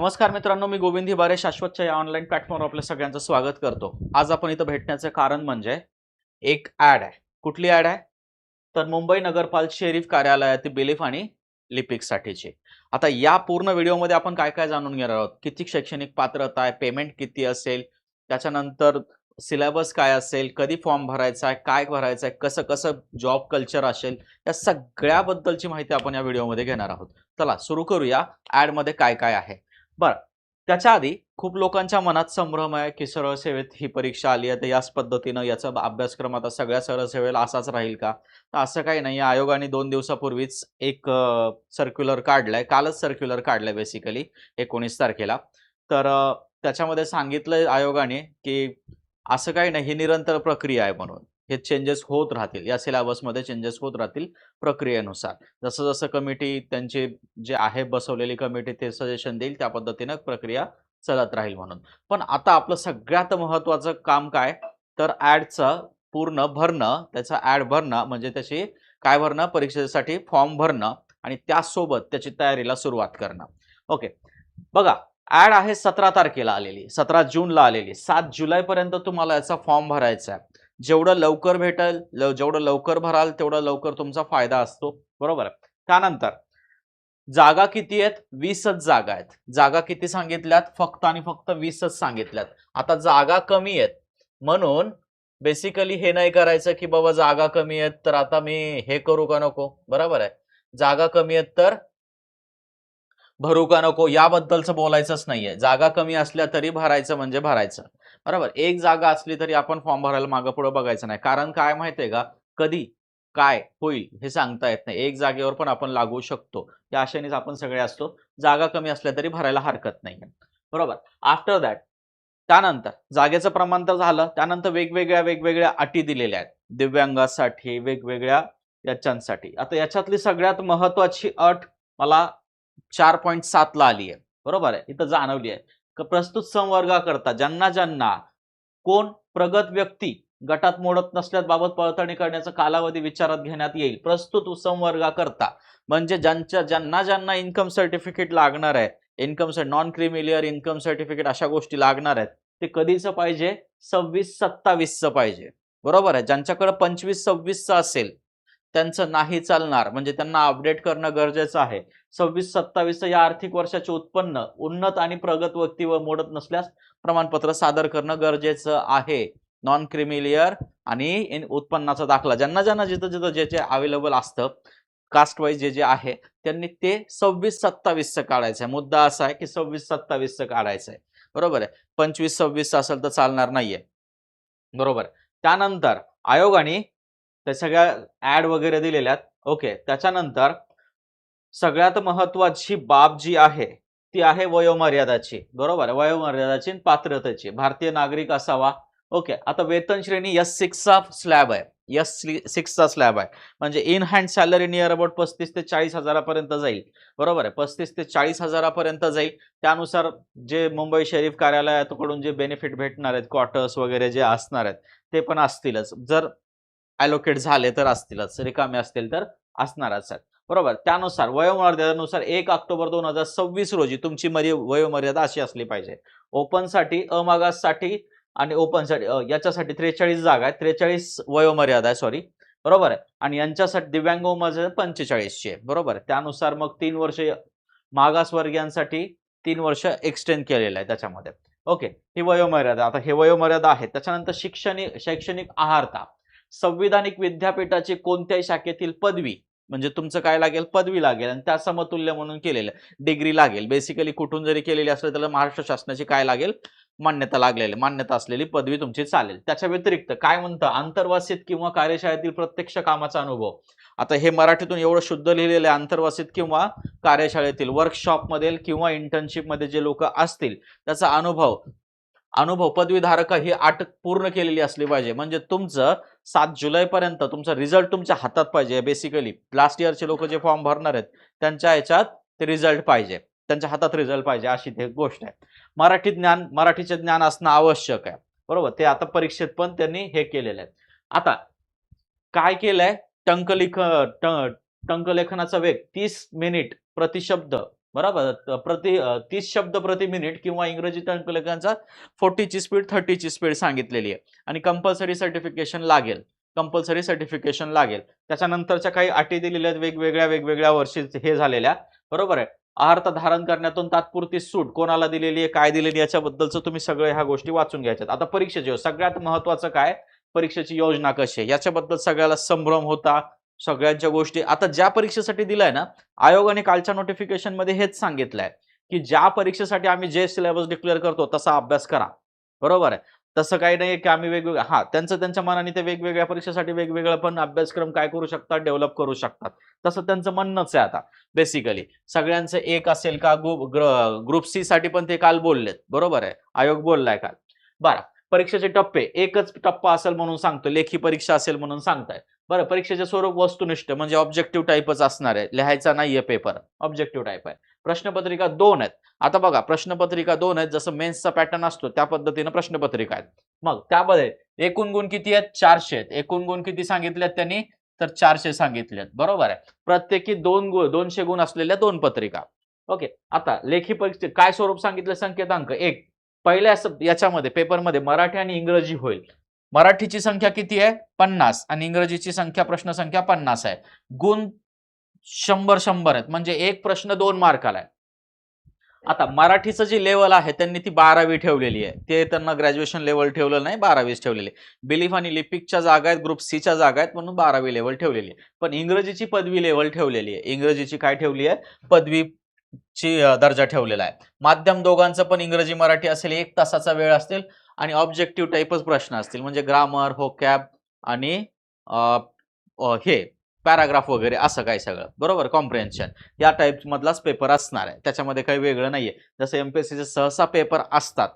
नमस्कार मित्रांनो, मी गोविंद हिबारे शाश्वतच्या या ऑनलाईन प्लॅटफॉर्मवर आपल्या सगळ्यांचं स्वागत करतो। आज आपण इथं भेटण्याचं कारण म्हणजे एक ॲड आहे। कुठली ॲड आहे? तर मुंबई नगरपाल शरीफ कार्यालयातील बिलीफ आणि लिपिकसाठीची। आता या पूर्ण व्हिडिओमध्ये आपण काय काय जाणून घेणार आहोत, किती शैक्षणिक पात्रता आहे, पेमेंट किती असेल, त्याच्यानंतर सिलेबस काय असेल, कधी फॉर्म भरायचा आहे, काय भरायचं आहे, कसं कसं जॉब कल्चर असेल, या सगळ्याबद्दलची माहिती आपण या व्हिडिओमध्ये घेणार आहोत। चला सुरू करूया ॲडमध्ये काय काय आहे। बरं, त्याच्या आधी खूप लोकांच्या मनात संभ्रम आहे की सरळ सेवेत ही परीक्षा आली आहे तर याच पद्धतीनं याचा अभ्यासक्रम आता सगळ्या सरळ सेवेला असाच राहील का? तर असं काही नाही। आयोगाने 2 दिवसापूर्वीच एक सर्क्युलर काढलाय, कालच सर्क्युलर काढलाय बेसिकली 19 तारखेला। तर त्याच्यामध्ये सांगितलंय आयोगाने की असं काही नाही, ही निरंतर प्रक्रिया आहे म्हणून। हे चेंजेस होत राहतील, या सिलेबसमध्ये चेंजेस होत राहतील प्रक्रियेनुसार। जसं जसं कमिटी त्यांची जे आहे बसवलेली कमिटी ते सजेशन देईल त्या पद्धतीने प्रक्रिया चालत राहील म्हणून। पण आता आपलं सगळ्यात महत्त्वाचं काम काय, तर ॲडचं पूर्ण भरणं, त्याचा ॲड भरणं म्हणजे त्याची काय भरणं, परीक्षेसाठी फॉर्म भरणं आणि त्यासोबत त्याची तयारीला सुरुवात करणं। ओके, बघा ॲड आहे 17 तारखेला आलेली, 17 जूनला आलेली, 7 जुलैपर्यंत तुम्हाला याचा फॉर्म भरायचा आहे। जेवढं लवकर भेटेल, जेवढं लवकर भराल तेवढा लवकर तुमचा फायदा असतो, बरोबर आहे। त्यानंतर जागा किती आहेत? 20च जागा आहेत। जागा किती सांगितल्यात? फक्त आणि फक्त 20च सांगितल्यात। आता जागा कमी आहेत म्हणून बेसिकली हे नाही करायचं की बाबा जागा कमी आहेत तर आता मी हे करू का नको, बरोबर आहे। जागा कमी आहेत तर भरू का नको याबद्दलचं बोलायचंच नाहीये। जागा कमी असल्या तरी भरायचं म्हणजे भरायचं, बरोबर। एक जागा असली तरी आपण फॉर्म भरायला मागे पुढे बघायचं नाही, कारण काय माहितीये का, कधी काय होईल हे सांगता येत नाही। एक जागेवर पण आपण लागू शकतो, या आशेनेच आपण सगळे असतो। जागा कमी असल्या तरी भरायला हरकत नाही, बरोबर। आफ्टर दॅट त्यानंतर जागेचं प्रमाण तर झालं, त्यानंतर वेगवेगळ्या अटी दिलेल्या आहेत दिव्यांगासाठी, वेगवेगळ्या याच्यांसाठी। आता याच्यातली सगळ्यात महत्त्वाची अट मला 4.7 ला आली आहे, बरोबर आहे। इथं जाणवली आहे, प्रस्तुत संवर्गाकरता ज्यांना ज्यांना कोण प्रगत व्यक्ती गटात मोडत नसल्याबाबत पडताळणी करण्याचा कालावधी विचारात घेण्यात येईल। प्रस्तुत संवर्गाकरता म्हणजे ज्यांना ज्यांना इन्कम सर्टिफिकेट लागणार आहे, income non creamy layer income certificate अशा गोष्टी लागणार आहेत, ते कधीचं पाहिजे? 26-27चं पाहिजे, बरोबर आहे। ज्यांच्याकडे 25-26चं असेल त्यांचं नाही चालणार, म्हणजे त्यांना अपडेट करणं गरजेचं आहे। 26-27 या आर्थिक वर्षाचे उत्पन्न उन्नत आणि प्रगत व्यक्तीवर मोडत नसल्यास प्रमाणपत्र सादर करणं गरजेचं आहे। नॉन क्रिमिलियर आणि उत्पन्नाचा दाखला ज्यांना ज्यांना जिथं जिथं जे जे अवेलेबल असतं कास्ट वाईज जे जे आहे त्यांनी ते 26-27चं काढायचं आहे। मुद्दा असा आहे की 26-27चं काढायचं आहे, बरोबर आहे। 25-26 असेल तर चालणार नाहीये, बरोबर। त्यानंतर आयोगाने त्या सगळ्या ॲड वगैरे दिलेल्या आहेत, ओके। त्याच्यानंतर सगळ्यात महत्त्वाची बाब जी आहे ती आहे वयोमर्यादाची, बरोबर आहे। वयोमर्यादाची आणि पात्रतेची, भारतीय नागरिक असावा, ओके। आता वेतन श्रेणी S6 चा स्लॅब आहे, S6 चा स्लॅब आहे, म्हणजे in hand salary near about 35 ते 40 हजारापर्यंत जाईल, बरोबर आहे। 35 ते 40 हजारापर्यंत जाईल। त्यानुसार जे मुंबई शरीफ कार्यालयाकडून जे बेनिफिट भेटणार आहेत, क्वार्टर्स वगैरे जे असणार आहेत ते पण असतीलच, जर अलोकेट झाले तर असतीलच, रिकामे असतील तर असणारच आहेत, बरोबर। त्यानुसार वयोमर्यादेनुसार 1 ऑक्टोबर 2026 रोजी तुमची वयोमर्यादा अशी असली पाहिजे। ओपनसाठी, अमागाससाठी आणि ओपनसाठी याच्यासाठी 43 जागा आहेत, 43 वयोमर्यादा आहे, सॉरी, बरोबर आहे। आणि यांच्यासाठी दिव्यांग मर्यादा 45 ची आहे, बरोबर आहे। त्यानुसार मग 3 वर्ष मागासवर्गीयांसाठी 3 वर्ष एक्सटेंड केलेलं आहे त्याच्यामध्ये, ओके। ही वयोमर्यादा, आता हे वयोमर्यादा आहे। त्याच्यानंतर शैक्षणिक अर्हता, संविधानिक विद्यापीठाची कोणत्याही शाखेतील पदवी, म्हणजे तुमचं काय लागेल? पदवी लागेल, आणि त्या समतुल्य म्हणून केलेलं डिग्री लागेल। बेसिकली कुठून जरी केलेली असेल त्याला महाराष्ट्र शासनाची काय लागेल? मान्यता लागलेली, मान्यता असलेली पदवी तुमची चालेल। त्याच्या व्यतिरिक्त काय म्हणतं? आंतरवासित किंवा कार्यशाळेतील प्रत्यक्ष कामाचा अनुभव। आता हे मराठीतून एवढं शुद्ध लिहिलेलं आहे, आंतरवासित किंवा कार्यशाळेतील वर्कशॉपमध्ये किंवा इंटर्नशिपमध्ये जे लोक असतील त्याचा अनुभव पदवीधारक ही अट पूर्ण केलेली असली पाहिजे। म्हणजे तुमचं 7 जुलैपर्यंत तुमचा रिझल्ट तुमच्या हातात पाहिजे। बेसिकली लास्ट इयरचे लोक जे फॉर्म भरणार आहेत त्यांच्या ह्याच्यात ते रिझल्ट पाहिजे, त्यांच्या हातात रिझल्ट पाहिजे, अशी ते गोष्ट आहे। मराठीचे ज्ञान असणं आवश्यक आहे, बरोबर। ते आता परीक्षेत पण त्यांनी हे केलेलं आहे। आता काय केलंय? टंकलेखनाचा वेग 30 मिनिट प्रतिशब्द बरोबर 30 शब्द प्रति मिनिट किंवा इंग्रजी टंकलेखनाचा 40 ची स्पीड 30 ची स्पीड सांगितलेली आहे आणि कंपल्सरी सर्टिफिकेशन लागेल. कंपल्सरी सर्टिफिकेशन लागेल. त्याच्यानंतरच्या काही अटी दिलेल्या आहेत वेगवेगळ्या वर्षी हे झालेल्या, बरोबर आहे. आहार धारण करण्यातून तात्पुरती सूट कोणाला दिलेली आहे, काय दिलेली आहे याच्याबद्दलचं तुम्ही सगळ्या ह्या गोष्टी वाचून घ्यायच्यात. आता परीक्षेची सगळ्यात महत्त्वाचं काय, परीक्षेची योजना कशी आहे याच्याबद्दल सगळ्याला संभ्रम होता. सगळ्यांच्या गोष्टी आता ज्या परीक्षेसाठी दिलाय ना, आयोगाने कालच्या नोटिफिकेशन मध्ये हेच सांगितलंय की ज्या परीक्षेसाठी आम्ही जे सिलेबस डिक्लेअर करतो तसा अभ्यास करा. बरोबर आहे. तसं काही नाही की आम्ही वेगवेगळ्या त्यांच्या मनाने ते वेगवेगळ्या परीक्षेसाठी वेगवेगळा पण अभ्यासक्रम काय करू शकतात, डेव्हलप करू शकतात. तसं त्यांचं म्हणणंच आहे आता बेसिकली. सगळ्यांचं एक असेल का, ग्रुप सी साठी पण ते काल बोललेत. बरोबर आहे. आयोग बोललाय काल. बरं, परीक्षेचे टप्पे एकच टप्पा असेल म्हणून सांगतो, लेखी परीक्षा असेल म्हणून सांगताय. बरं, परीक्षेचे स्वरूप वस्तुनिष्ठ म्हणजे ऑब्जेक्टिव्ह टाईपच असणार आहे, लिहायचा नाहीये पेपर, ऑब्जेक्टिव्ह टाईप आहे. प्रश्नपत्रिका 2 आहेत. आता बघा प्रश्नपत्रिका 2 आहेत, जसं मेन्सचा पॅटर्न असतो त्या पद्धतीने प्रश्नपत्रिका आहेत. मग त्यामध्ये एकूण गुण किती आहेत, 400 आहेत. एकूण गुण किती सांगितलेत त्यांनी, तर 400 सांगितलेत. बरोबर आहे. प्रत्येकी 200 गुण असलेल्या 2 पत्रिका. ओके. आता लेखी परीक्षे काय स्वरूप सांगितलं, संकेतांक 1. पहिल्या याच्यामध्ये पेपरमध्ये मराठी आणि इंग्रजी होईल. मराठीची संख्या किती आहे, 50 आणि इंग्रजीची संख्या प्रश्न संख्या 50 आहे. गुण 100 आहेत, म्हणजे एक प्रश्न 2 मार्काला आहे. आता मराठीचं जी लेवल आहे त्यांनी ती 12वी ठेवलेली आहे. ते त्यांना ग्रॅज्युएशन लेवल ठेवलं नाही, 12वीच ठेवलेली. बिलीफ आणि लिपिकच्या जागा आहेत, ग्रुप सी च्या जागा आहेत म्हणून 12वी लेवल ठेवलेली आहे. पण इंग्रजीची पदवी लेवल ठेवलेली आहे. इंग्रजीची काय ठेवली आहे, पदवीची दर्जा ठेवलेला आहे. माध्यम दोघांचं पण इंग्रजी मराठी असेल, 1 तासाचा वेळ असेल आणि ऑब्जेक्टिव्ह टाईपच प्रश्न असतील, म्हणजे ग्रामर, व्होकॅब आणि हे पॅराग्राफ वगैरे असं काय सगळं. बरोबर, कॉम्प्रिहेन्शन या टाईप मधलाच पेपर असणार आहे. त्याच्यामध्ये काही वेगळं नाहीये. जसं एमपीएससीचे सहसा पेपर असतात,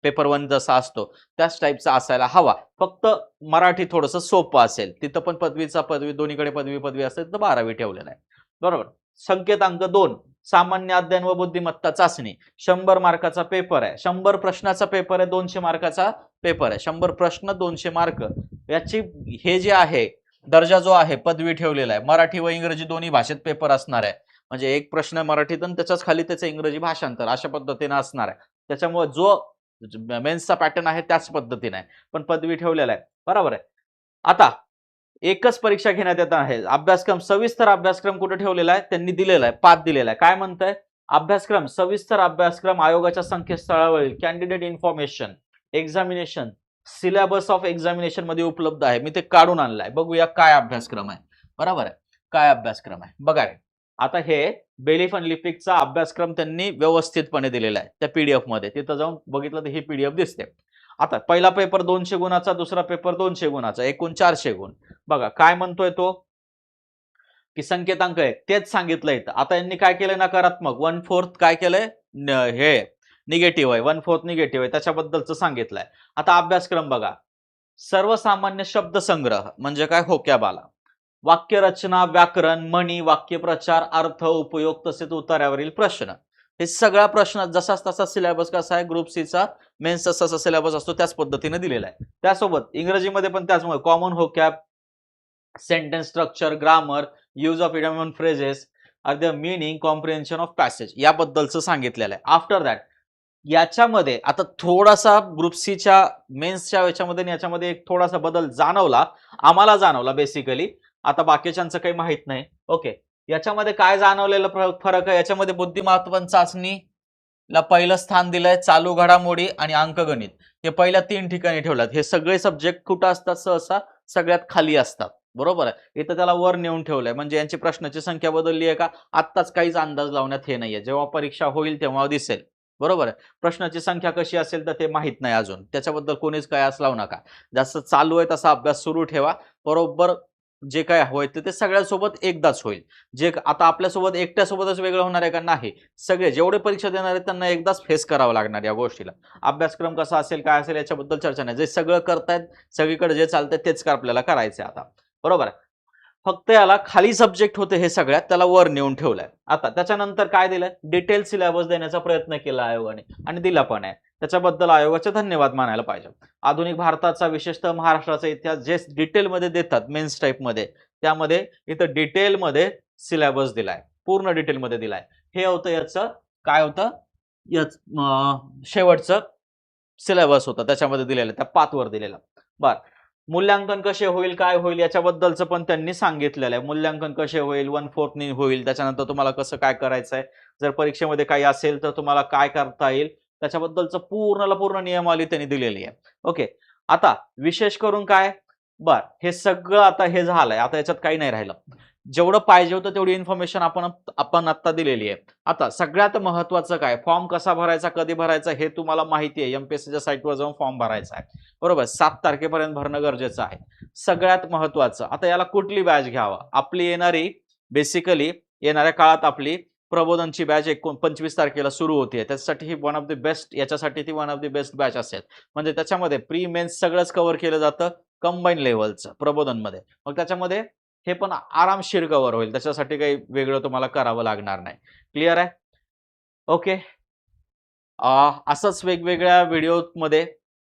पेपर 1 जसा असतो त्याच टाईपचा असायला हवा. फक्त मराठी थोडंसं सोपं असेल. तिथं पण पदवी दोन्हीकडे पदवी असेल तर 12वी ठेवलेलं आहे. बरोबर. संकेतांक 2 सामान्य अध्ययन व बुद्धिमत्ता चाचणी 100 मार्काचा पेपर आहे. 100 प्रश्नाचा पेपर आहे, 200 मार्काचा पेपर आहे. 100 प्रश्न 200 मार्क याची हे जे आहे दर्जा जो आहे पदवी ठेवलेला आहे. मराठी व इंग्रजी दोन्ही भाषेत पेपर असणार आहे. म्हणजे एक प्रश्न मराठीत आणि त्याच्याच खाली त्याचं इंग्रजी भाषांतर अशा पद्धतीने असणार आहे. त्याच्यामुळे जो मेन्सचा पॅटर्न आहे त्याच पद्धतीने आहे, पण पदवी ठेवलेला आहे. बरोबर आहे. आता एकच परीक्षा घेण्यात येत आहे. अभ्यासक्रम सविस्तर अभ्यासक्रम कुठे ठेवलेला आहे, त्यांनी दिलेला आहे, 5 दिलेला आहे. काय म्हणताय, अभ्यासक्रम सविस्तर अभ्यासक्रम आयोगाच्या संकेतस्थळावरील candidate information examination syllabus of examination मध्ये उपलब्ध आहे. मी ते काढून आणलाय, बघूया काय अभ्यासक्रम आहे. बरोबर आहे, काय अभ्यासक्रम आहे बघा. आता हे बेलिफ आणि लिपिकचा अभ्यासक्रम त्यांनी व्यवस्थितपणे दिलेला आहे त्या पीडीएफ मध्ये. तिथं जाऊन बघितलं तर ही पीडीएफ दिसते. आता पहिला पेपर 200 गुणाचा, दुसरा पेपर 200 गुणाचा, एकूण 400 गुण. बघा काय म्हणतोय तो, की संकेतांक आहे तेच सांगितलंय. आता यांनी काय केलंय, नकारात्मक 1/4 काय केलंय, हे निगेटिव्ह आहे, 1/4 निगेटिव्ह आहे, त्याच्याबद्दलच सांगितलंय. आता अभ्यासक्रम बघा. सर्वसामान्य शब्द संग्रह म्हणजे काय, व्होकॅब आला. वाक्यरचना, व्याकरण, म्हणी, वाक्यप्रचार, अर्थ, उपयोग तसेच उतार्यावरील प्रश्न. हे सगळा प्रश्न जसाच तसा सिलेबस कसा आहे, ग्रुप सी चा मेन्स जसा सिलेबस असतो त्याच पद्धतीने दिलेला आहे. त्यासोबत इंग्रजीमध्ये पण त्याचमुळे common vocab, sentence structure, grammar, use of idiom and phrases are the meaning, comprehension of passage याबद्दलचं सांगितलेलं आहे. आफ्टर दॅट याच्यामध्ये आता थोडासा ग्रुप सीच्या मेन्सच्या याच्यामध्ये याच्यामध्ये एक थोडासा बदल जाणवला, आम्हाला जाणवला बेसिकली. आता बाकीच्यांचं काही माहित नाही. ओके, याच्यामध्ये काय जाणवलेलं फरक आहे, याच्यामध्ये बुद्धिमत्ता चाचणीला पहिलं स्थान दिलंय, चालू घडामोडी आणि अंकगणित हे पहिल्या 3 ठिकाणी ठेवल्यात. हे सगळे सब्जेक्ट कुठं असतात, सहसा सगळ्यात खाली असतात. बरोबर आहे. इथं त्याला वर नेऊन ठेवलंय, म्हणजे यांची प्रश्नाची संख्या बदलली आहे का, आत्ताच काहीच अंदाज लावण्यात हे नाहीये. जेव्हा परीक्षा होईल तेव्हा दिसेल. बरोबर आहे. प्रश्नाची संख्या कशी असेल तर ते माहित नाही अजून, त्याच्याबद्दल कोणीच कयास लावू नका. जसं चालू आहे तसा अभ्यास सुरू ठेवा. बरोबर जे काय होईल ते सगळ्यांसोबत एकदाच होईल. जे आता आपल्यासोबत एकट्यासोबतच वेगळं होणार आहे का, नाही. सगळे जेवढे परीक्षा देणार आहेत त्यांना एकदाच फेस करावं लागणार या गोष्टीला. अभ्यासक्रम कसा असेल काय असेल याच्याबद्दल चर्चा नाही. जे सगळं करतायत, सगळीकडे जे चालतंय तेच आपल्याला करायचंय आता. बरोबर आहे. फक्त याला खाली सब्जेक्ट होते हे सगळ्यात, त्याला वर नेऊन ठेवलंय. आता त्याच्यानंतर काय दिलंय, डिटेल सिलेबस देण्याचा प्रयत्न केला आयोगाने आणि दिला पण आहे. त्याच्याबद्दल आयोगाचे धन्यवाद मानायला पाहिजे. आधुनिक भारताचा, विशेषतः महाराष्ट्राचा इतिहास जे डिटेलमध्ये देतात मेन्स टाईप मध्ये, त्यामध्ये इथं डिटेलमध्ये सिलेबस दिलाय, पूर्ण डिटेलमध्ये दिलाय. हे होतं याचं काय होतं शेवटचं सिलेबस होतं त्याच्यामध्ये दिलेलं, त्या पाथवर दिलेलं. बर, मूल्यांकन कसे होईल काय होईल याच्याबद्दलचं पण त्यांनी सांगितलेलं आहे. मूल्यांकन कसे होईल, 1/4 होईल, त्याच्यानंतर तुम्हाला कसं काय करायचंय, जर परीक्षेमध्ये काही असेल तर तुम्हाला काय करता येईल, त्याच्याबद्दलचं पूर्णला पूर्ण नियमावली त्यांनी दिलेली आहे. ओके, आता विशेष करून काय, बर हे सगळं आता हे झालंय, आता याच्यात काही नाही राहिलं. जेवढं पाहिजे होतं तेवढी इन्फॉर्मेशन आपण आता दिलेली आहे. आता सगळ्यात महत्वाचं काय, फॉर्म कसा भरायचा, कधी भरायचा हे तुम्हाला माहिती आहे. एमपीएससीच्या साईटवर जाऊन फॉर्म भरायचा आहे, बरोबर. 7 तारखेपर्यंत भरणं गरजेचं आहे. सगळ्यात महत्वाचं आता याला कुठली बॅच घ्यावा, आपली येणारी बेसिकली येणाऱ्या काळात आपली प्रबोधनची बॅच 25 तारखेला सुरू होते. त्याच्यासाठी ही वन ऑफ द बेस्ट, याच्यासाठी ती one of the best batch असेल. म्हणजे त्याच्यामध्ये प्री मेन्स सगळंच कव्हर केलं जातं कंबाईन लेव्हलचं प्रबोधनमध्ये. मग त्याच्यामध्ये हे पण आरामशीर कव्हर होईल, त्याच्यासाठी काही वेगळं तुम्हाला करावं लागणार नाही. क्लिअर आहे? ओके. असंच वेगवेगळ्या व्हिडिओमध्ये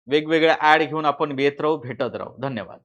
वेगवेगळ्या ऍड घेऊन आपण येत राहू, भेटत राहू. धन्यवाद.